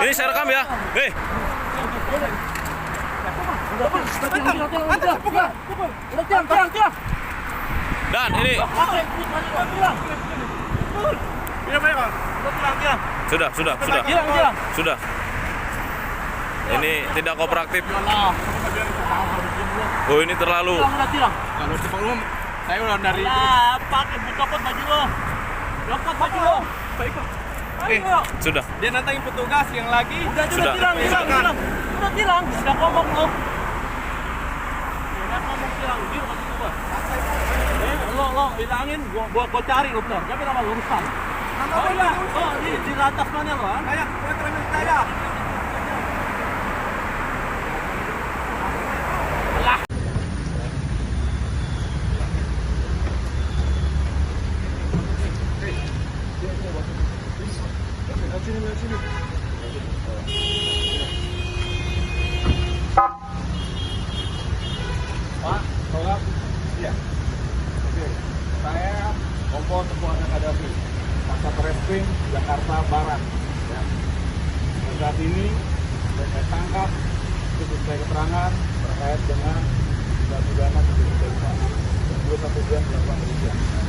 Ini saya rekam ya. Dan ini sudah. Ini tidak kooperatif. Oh, ini terlalu. Kalau di Palu saya udah dari pakai buka pot baju lo. Lepas baju lo. Sudah. dia nantangin petugas yang lagi. Udah Sudah. tilang. Sudah ngomong lo. Udah ngomong tilang. Dia kasih coba. Lo bilangin gua cari lo benar. Siapa nama lo Ruslan? Oh iya. Oh di atas mana lo? Kayak terminal saya. Pak, tolong. Iya. Oke. Saya Kompol Teguh Kadafi, Kasat Reskrim Jakarta Barat. Ya. Dan saat ini saya tangkap untuk saya keterangan terkait dengan tindak pidana pencucian uang dan 21 bulan melakukan pencucian.